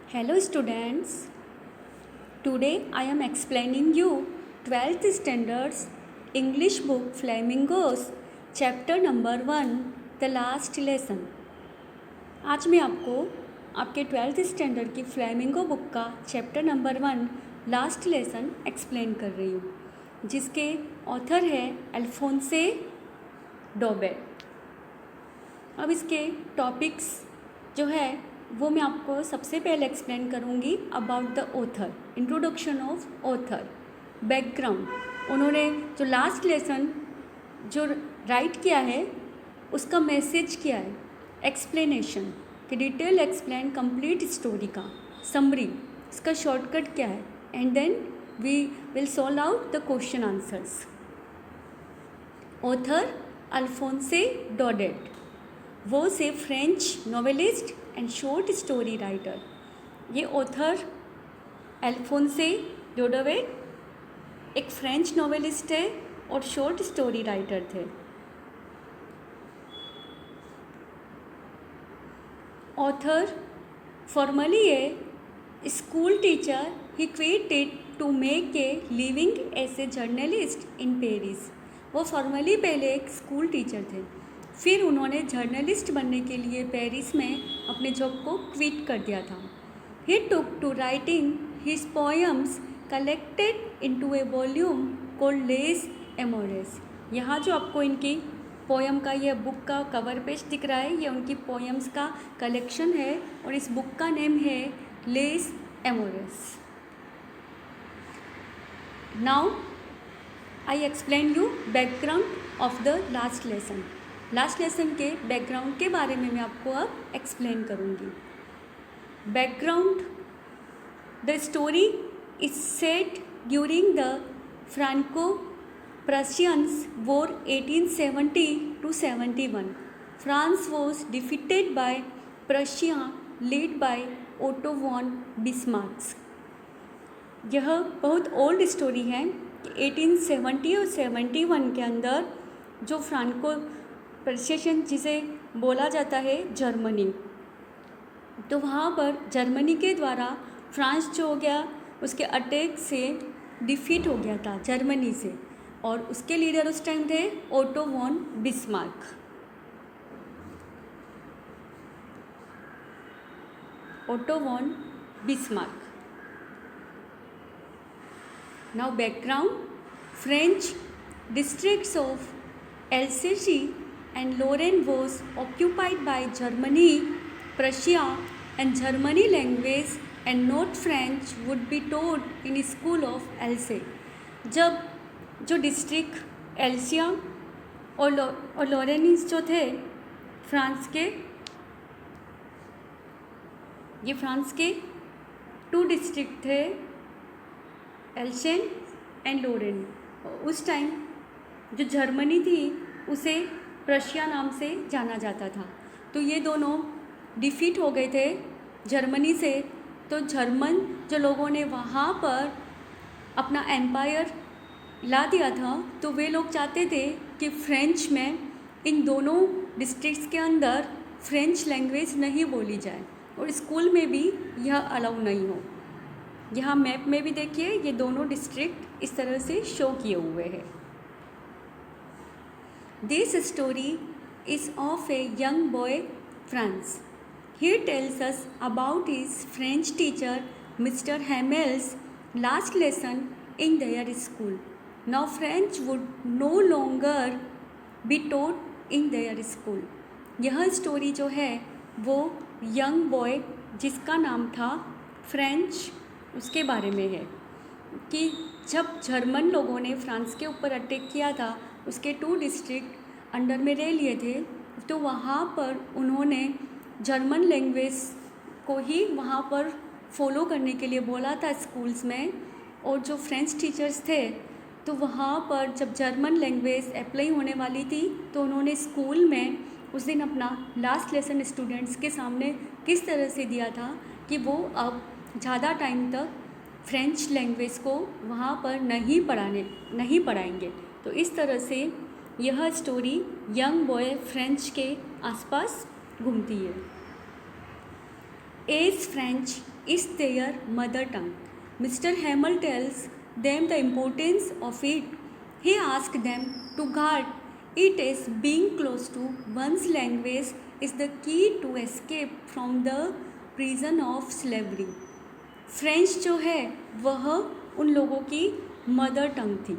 Hello students. Today I am explaining you 12th standards English book Flamingos chapter number 1 The Last Lesson. आज मैं आपको आपके 12th standard की flamingo book का chapter number 1 last lesson explain कर रही हूँ, जिसके ऑथर है अल्फोंसे डॉबेट। अब इसके टॉपिक्स जो है वो मैं आपको सबसे पहले एक्सप्लेन करूँगी about the author, introduction of author, background. उन्होंने जो लास्ट लेसन जो राइट किया है उसका मैसेज क्या है, एक्सप्लेनेशन कि डिटेल एक्सप्लेन कंप्लीट स्टोरी का समरी, इसका शॉर्टकट क्या है, and then we will solve out the question answers. Author Alphonse Daudet was a French novelist and short story writer। ये ऑथर अल्फोंसे डॉडेट एक French novelist है और short story writer थे। Author formerly a school teacher, he quitted to make a living as a journalist in Paris. वो formerly पहले एक school teacher थे, फिर उन्होंने जर्नलिस्ट बनने के लिए पेरिस में अपने जॉब को क्विट कर दिया था। He took to writing his poems collected into a volume called Les Amoureuses. यहाँ जो आपको इनकी पोएम का यह बुक का कवर पेज दिख रहा है, ये उनकी पोएम्स का कलेक्शन है और इस बुक का नेम है Les Amoureuses. Now I explain you background of the last lesson. Last lesson के बैकग्राउंड के बारे में मैं आपको अब एक्सप्लेन करूँगी। Background, the story is set during the Franco Prussians war 1870 to 71। France was defeated by Prussia lead by Otto von Bismarck. यह बहुत ओल्ड स्टोरी है कि 1870 और 71 के अंदर जो फ्रांको प्रशियन जिसे बोला जाता है जर्मनी, तो वहाँ पर जर्मनी के द्वारा फ्रांस जो हो गया उसके अटैक से डिफीट हो गया था जर्मनी से, और उसके लीडर उस टाइम थे Otto von Bismarck. Otto von Bismarck. Now background, French districts of Alsace and Lorraine was occupied by Germany, Prussia, and Germany language and not French would be taught in school of Alsace। जब जो district एल्सिया और लोरेनिस जो थे France के, ये France के 2 district थे, एल्सेन and लोरेन। उस टाइम जो जर्मनी थी उसे प्रशिया नाम से जाना जाता था। तो ये दोनों डिफीट हो गए थे जर्मनी से, तो जर्मन जो लोगों ने वहाँ पर अपना एम्पायर ला दिया था, तो वे लोग चाहते थे कि फ्रेंच में इन दोनों डिस्ट्रिक्ट्स के अंदर फ्रेंच लैंग्वेज नहीं बोली जाए और स्कूल में भी यह अलाउ नहीं हो। यहाँ मैप में भी देखिए ये दोनों डिस्ट्रिक्ट इस तरह से शो किए हुए हैं। This story is of a young boy, France. He tells us about his French teacher, Mr. Hamel's last lesson in their school. Now French would no longer be taught in their school। यह story जो है वो young boy जिसका नाम था French, उसके बारे में है कि जब जर्मन लोगों ने फ्रांस के ऊपर अटैक किया था, उसके 2 डिस्ट्रिक्ट अंडर में ले लिए थे, तो वहाँ पर उन्होंने जर्मन लैंग्वेज को ही वहाँ पर फॉलो करने के लिए बोला था स्कूल्स में। और जो फ्रेंच टीचर्स थे तो वहाँ पर जब जर्मन लैंग्वेज अप्लाई होने वाली थी, तो उन्होंने स्कूल में उस दिन अपना लास्ट लेसन स्टूडेंट्स के सामने किस तरह से दिया था कि वो अब ज़्यादा टाइम तक फ्रेंच लैंग्वेज को वहाँ पर नहीं पढ़ाएंगे। तो इस तरह से यह स्टोरी यंग बॉय फ्रेंच के आसपास घूमती है। as French is their mother tongue. Mr. Hamel tells them the importance of it. He asks them to guard it as being close to one's language is the key to escape from the prison of slavery. French जो है वह उन लोगों की mother tongue थी,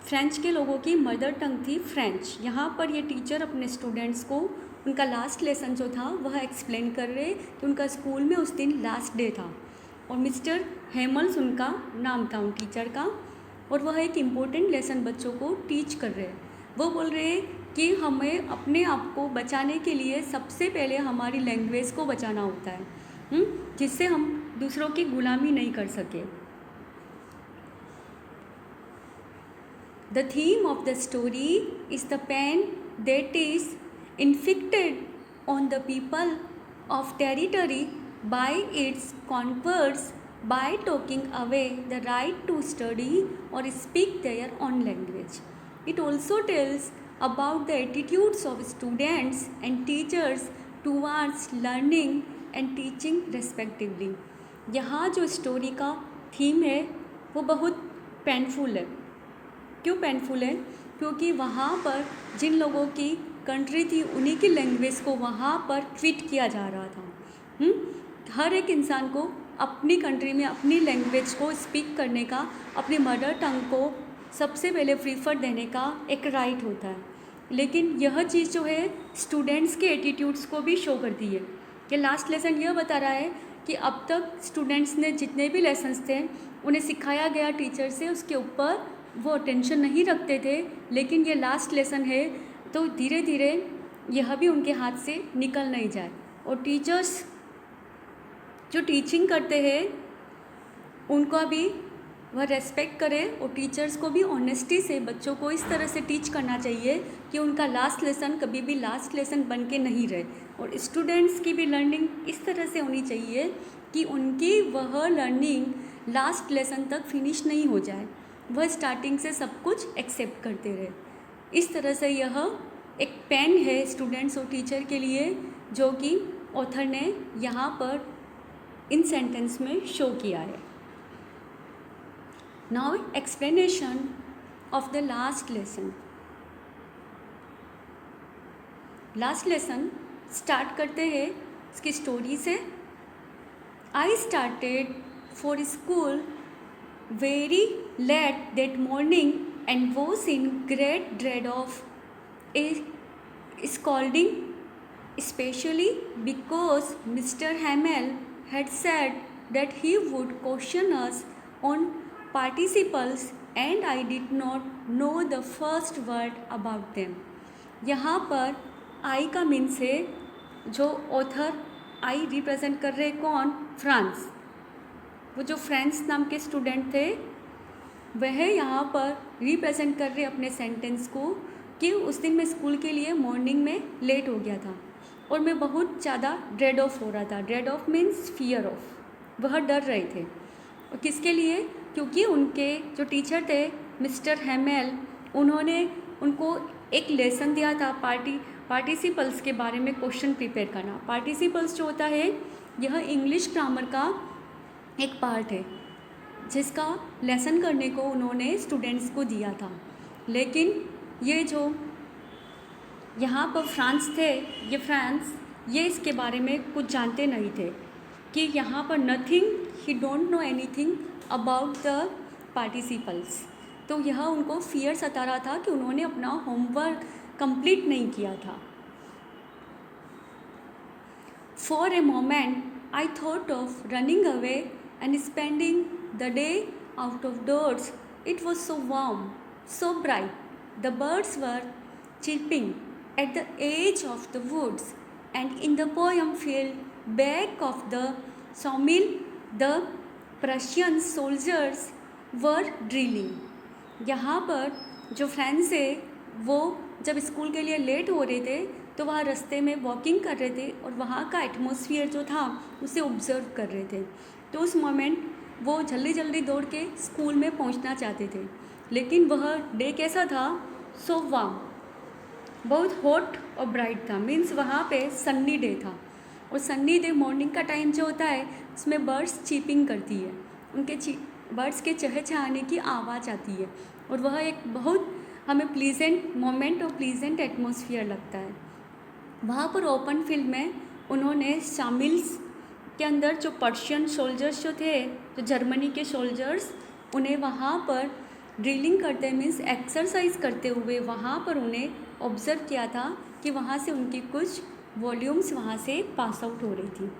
French के लोगों की मदर टंग थी फ्रेंच। यहाँ पर ये टीचर अपने स्टूडेंट्स को उनका लास्ट लेसन जो था वह एक्सप्लेन कर रहे कि उनका स्कूल में उस दिन लास्ट डे था और मिस्टर हेमल्स उनका नाम था उन टीचर का, और वह एक इम्पोर्टेंट लेसन बच्चों को टीच कर रहे हैं। वो बोल रहे हैं कि हमें अपने आप को बचाने के लिए सबसे पहले हमारी लैंग्वेज को बचाना होता है, जिससे हम दूसरों की गुलामी नहीं कर सके। The theme of the story is the pain that is inflicted on the people of territory by its conquerors by taking away the right to study or speak their own language. It also tells about the attitudes of students and teachers towards learning and teaching respectively. यहाँ जो story का theme है वो बहुत painful है। क्यों painful है? क्योंकि वहाँ पर जिन लोगों की कंट्री थी उन्हीं की लैंग्वेज को वहाँ पर ट्रीट किया जा रहा था। हर एक इंसान को अपनी कंट्री में अपनी लैंग्वेज को स्पीक करने का, अपनी मदर टंग को सबसे पहले प्रीफर देने का एक राइट होता है। लेकिन यह चीज़ जो है स्टूडेंट्स के एटीट्यूड्स को भी शो करती है कि लास्ट लेसन यह बता रहा है कि अब तक स्टूडेंट्स ने जितने भी लेसन्स थे उन्हें सिखाया गया टीचर से, उसके ऊपर वो अटेंशन नहीं रखते थे। लेकिन ये लास्ट लेसन है तो धीरे धीरे यह भी उनके हाथ से निकल नहीं जाए, और टीचर्स जो टीचिंग करते हैं उनका भी वह रेस्पेक्ट करें, और टीचर्स को भी ऑनेस्टी से बच्चों को इस तरह से टीच करना चाहिए कि उनका लास्ट लेसन कभी भी लास्ट लेसन बन के नहीं रहे। और स्टूडेंट्स की भी लर्निंग इस तरह से होनी चाहिए कि उनकी वह लर्निंग लास्ट लेसन तक फिनिश नहीं हो जाए, वह स्टार्टिंग से सब कुछ एक्सेप्ट करते रहे। इस तरह से यह एक पेन है स्टूडेंट्स और टीचर के लिए, जो कि ऑथर ने यहाँ पर इन सेंटेंस में शो किया है। Now explanation of the last lesson. Last lesson start करते हैं इसकी स्टोरी से। I started for school very late that morning and was in great dread of a scolding, especially because Mr. Hamel had said that he would caution us on participles and I did not know the first word about them. यहाँ पर आई का means है, जो author I represent कर रहे कौन? France. वो जो फ्रेंच नाम के स्टूडेंट थे वह यहाँ पर रिप्रेजेंट कर रहे अपने सेंटेंस को कि उस दिन मैं स्कूल के लिए मॉर्निंग में लेट हो गया था और मैं बहुत ज़्यादा ड्रेड ऑफ हो रहा था। Dread of means fear of, वह डर रहे थे। और किसके लिए? क्योंकि उनके जो टीचर थे मिस्टर हेमेल, उन्होंने उनको एक लेसन दिया था पार्टिसिपल्स के बारे में क्वेश्चन प्रिपेयर करना। पार्टिसिपल्स जो होता है यह इंग्लिश ग्रामर का एक पार्ट है जिसका लेसन करने को उन्होंने स्टूडेंट्स को दिया था। लेकिन ये जो यहाँ पर फ्रांस थे, ये फ्रांस ये इसके बारे में कुछ जानते नहीं थे कि यहाँ पर nothing, he don't know anything about the participles. तो यह उनको फियर सता रहा था कि उन्होंने अपना होमवर्क कंप्लीट नहीं किया था। For a moment I thought of running away and spending the day out of doors. It was so warm, so bright. The birds were chirping at the edge of the woods, and in the poem field back of the sawmill, the Prussian soldiers were drilling. यहाँ पर जो friends है वो जब school के लिए late हो रहे थे तो वहाँ रास्ते में वॉकिंग कर रहे थे और वहाँ का एटमॉस्फेयर जो था उसे ऑब्जर्व कर रहे थे। तो उस मोमेंट वो जल्दी जल्दी दौड़ के स्कूल में पहुंचना चाहते थे। लेकिन वह डे कैसा था? सो वार्म, बहुत हॉट और ब्राइट था। मीन्स वहाँ पे सन्नी डे था। और सन्नी डे मॉर्निंग का टाइम जो होता है उसमें बर्ड्स चीपिंग करती है, उनके बर्ड्स के चहचहाने की आवाज़ आती है और वह एक बहुत हमें प्लीजेंट मोमेंट और प्लीजेंट एटमॉस्फेयर लगता है। वहाँ पर ओपन फील्ड में उन्होंने शामिल्स के अंदर जो पर्शियन सोल्जर्स जो थे, जो जर्मनी के सोल्जर्स, उन्हें वहाँ पर ड्रिलिंग करते मीन्स एक्सरसाइज करते हुए वहाँ पर उन्हें ऑब्ज़र्व किया था कि वहाँ से उनकी कुछ वॉल्यूम्स वहाँ से पास आउट हो रही थी।